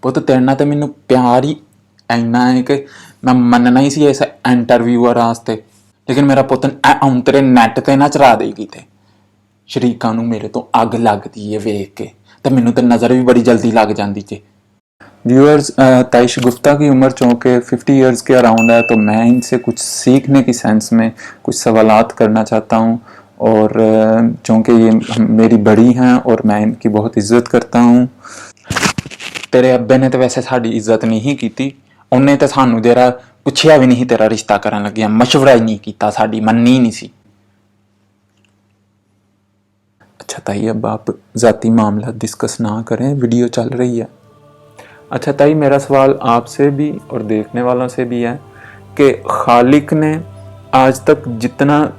ਪੁੱਤ ਤੇਰੇ ਨਾਲ ਤਾਂ ਮੈਨੂੰ ਪਿਆਰ ਹੀ ਇੰਨਾ ਹੈ ਕਿ ਮੈਂ ਮੰਨਣਾ ਹੀ ਸੀ ਇਸ ਇੰਟਰਵਿਊਅਰ ਵਾਸਤੇ, ਲੇਕਿਨ ਮੇਰਾ ਪੁੱਤ ਤੇਰੇ ਨੈੱਟ ਤੇ ਨਾ ਚੜਾ ਦੇ ਕਿਤੇ। ਸ਼ਰੀਕਾਂ ਨੂੰ ਮੇਰੇ ਤੋਂ ਅੱਗ ਲੱਗਦੀ है ਵੇਖ के, तो मैनू तो नज़र भी बड़ी जल्दी लग जाती है। व्यूअर्स, ताई शगुफ्ता की उम्र चूँकि 50 ईयर्स के अराउंड है, तो मैं इनसे कुछ सीखने की सेंस में कुछ सवालात करना चाहता हूँ। और चूँकि ये मेरी बड़ी हैं और मैं इनकी बहुत इज्जत करता हूँ। तेरे अब्बे ने तो वैसे साड़ी इज्जत नहीं की, उन्हें तो सानू जरा पुछया भी नहीं तेरा रिश्ता करन लग्या, मशवरा ही नहीं किया, साड़ी मन्नी नहीं सी। अच्छा ताई, अब आप ज़ाती मामला डिस्कस ना करें, वीडियो चल रही है। अच्छा ताई, मेरा सवाल आपसे भी और देखने वालों से भी है कि खालिक ने आज तक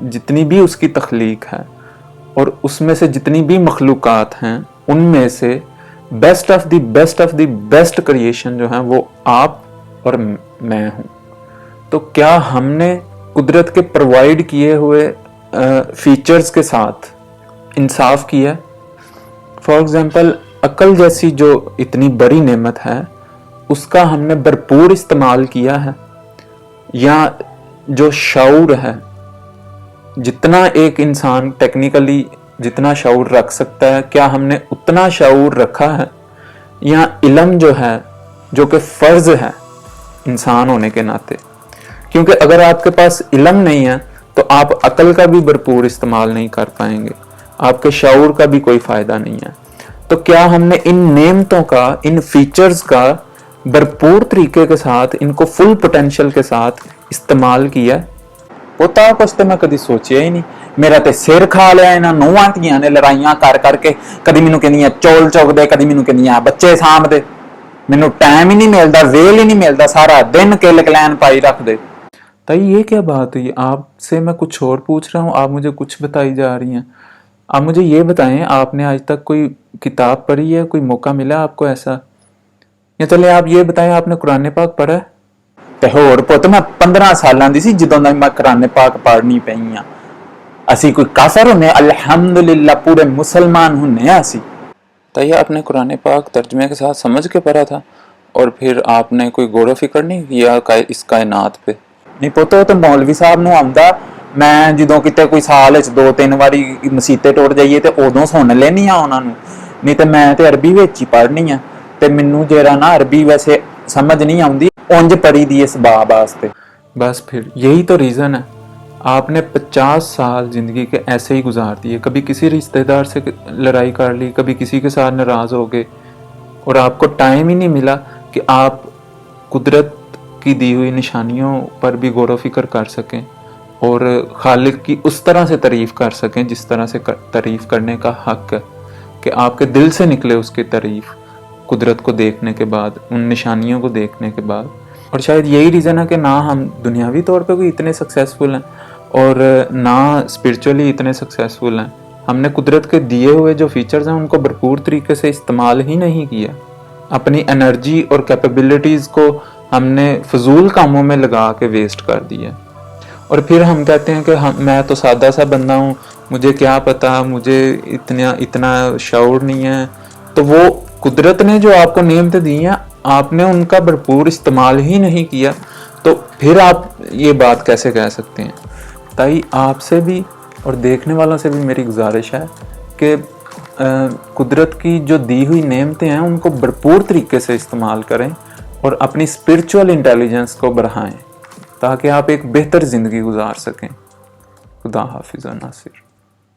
जितनी भी उसकी तख्लीक है और उसमें से जितनी भी मखलूक़ात हैं, उनमें से best of the best creation जो है वो आप और मैं हूँ। तो क्या हमने कुदरत के प्रोवाइड किए हुए फीचर्स के साथ इंसाफ किया? फॉर एग्जाम्पल, अक्ल जैसी जो इतनी बड़ी नेमत है उसका हमने भरपूर इस्तेमाल किया है? या जो शऊर है, जितना एक इंसान टेक्निकली जितना शऊर रख सकता है, क्या हमने उतना शऊर रखा है? या इल्म जो है, जो कि फ़र्ज है इंसान होने के नाते, क्योंकि अगर आपके पास इल्म नहीं है तो आप अक्ल का भी भरपूर इस्तेमाल नहीं कर पाएंगे, आपके शऊर का भी कोई फ़ायदा नहीं है। तो क्या हमने इन नेमतों का, इन फीचर्स का भरपूर तरीके के साथ, इनको फुल पोटेंशियल के साथ इस्तेमाल किया? पोता कुछ तो मैं कभी सोचिया ही नहीं। मेरा तो सिर खा लिया इन्हां नूहां धीआं ने लड़ाइयां कर करके, कदी मैनूं कहंदियां चौल चुग दे, कदी मैनूं कहंदियां बच्चे साਂਭ दे। मैनूं टाइम ही नहीं मिलता, वेल ही नहीं मिलता, सारा दिन किल कलैन पाई रख दे। ताई ये क्या बात हुई? आपसे मैं कुछ और पूछ रहा हूँ, आप मुझे कुछ बताई जा रही हैं। आप मुझे ये बताएं, आपने आज तक कोई किताब पढ़ी है, कोई मौका मिला आपको ऐसा? या चले आप ये बताएं, आपने कुरान पाक पढ़ा है? ते होर पुत, मैं 15 सालां दी सी जदों दा मैं कुरान पाक पढ़नी पई आ। असी कोई काफिर हुन्ने? अल्हम्दुलिल्लाह पूरे मुसलमान हुन्ने असी। तो ये आपने कुरान पाक तर्जमे के साथ समझ के पढ़ा था और फिर आपने कोई गौर फिक्र नहीं किया इस कायनात पे? नहीं पुत, तो मौलवी साहब नूं आउंदा, मैं ਜਦੋਂ ਕਿਤੇ ਕੋਈ ਸਾਲ ਵਿੱਚ 2-3 ਵਾਰੀ ਮਸੀਤੇ ਟੁੱਟ ਜਾਈਏ ਤੇ ਉਦੋਂ ਸੁਣ ਲੈਣੀ ਆ ਉਹਨਾਂ ਨੂੰ, ਨਹੀਂ ਤੇ ਮੈਂ ਤੇ ਅਰਬੀ ਵਿੱਚ ਹੀ ਪੜ੍ਹਨੀ ਆ ਤੇ ਮੈਨੂੰ ਜਿਹੜਾ ਨਾ ਅਰਬੀ ਵੈਸੇ समझ नहीं आती, उंज पढ़ी दी इस बाब वास्ते। बस फिर यही तो रीज़न है, आपने 50 साल ज़िंदगी के ऐसे ही गुजार दिए। कभी किसी रिश्तेदार से लड़ाई कर ली, कभी किसी के साथ नाराज़ हो गए, और आपको टाइम ही नहीं मिला कि आप कुदरत की दी हुई निशानियों पर भी गौर फिक्र कर सकें और खालिक की उस तरह से तारीफ़ कर सकें जिस तरह से तारीफ़ करने का हक़ है, कि आपके दिल से निकले उसकी तारीफ़ कुदरत को देखने के बाद, उन निशानियों को देखने के बाद। और शायद यही रीज़न है कि ना हम दुनियावी तौर पे कोई इतने सक्सेसफुल हैं और ना स्पिरिचुअली इतने सक्सेसफुल हैं। हमने कुदरत के दिए हुए जो फीचर्स हैं उनको भरपूर तरीके से इस्तेमाल ही नहीं किया। अपनी एनर्जी और कैपेबिलिटीज़ को हमने फजूल कामों में लगा के वेस्ट कर दिया। और फिर हम कहते हैं कि मैं तो सादा सा बंदा हूँ, मुझे क्या पता, मुझे इतना शऊर नहीं है। तो वो कुदरत ने जो आपको नेमतें दी हैं, आपने उनका भरपूर इस्तेमाल ही नहीं किया, तो फिर आप ये बात कैसे कह सकते हैं? ताई, आपसे भी और देखने वालों से भी मेरी गुजारिश है कि कुदरत की जो दी हुई नेमतें हैं उनको भरपूर तरीके से इस्तेमाल करें और अपनी स्पिरिचुअल इंटेलिजेंस को बढ़ाएं ताकि आप एक बेहतर ज़िंदगी गुजार सकें। खुदा हाफिज़ नासिर।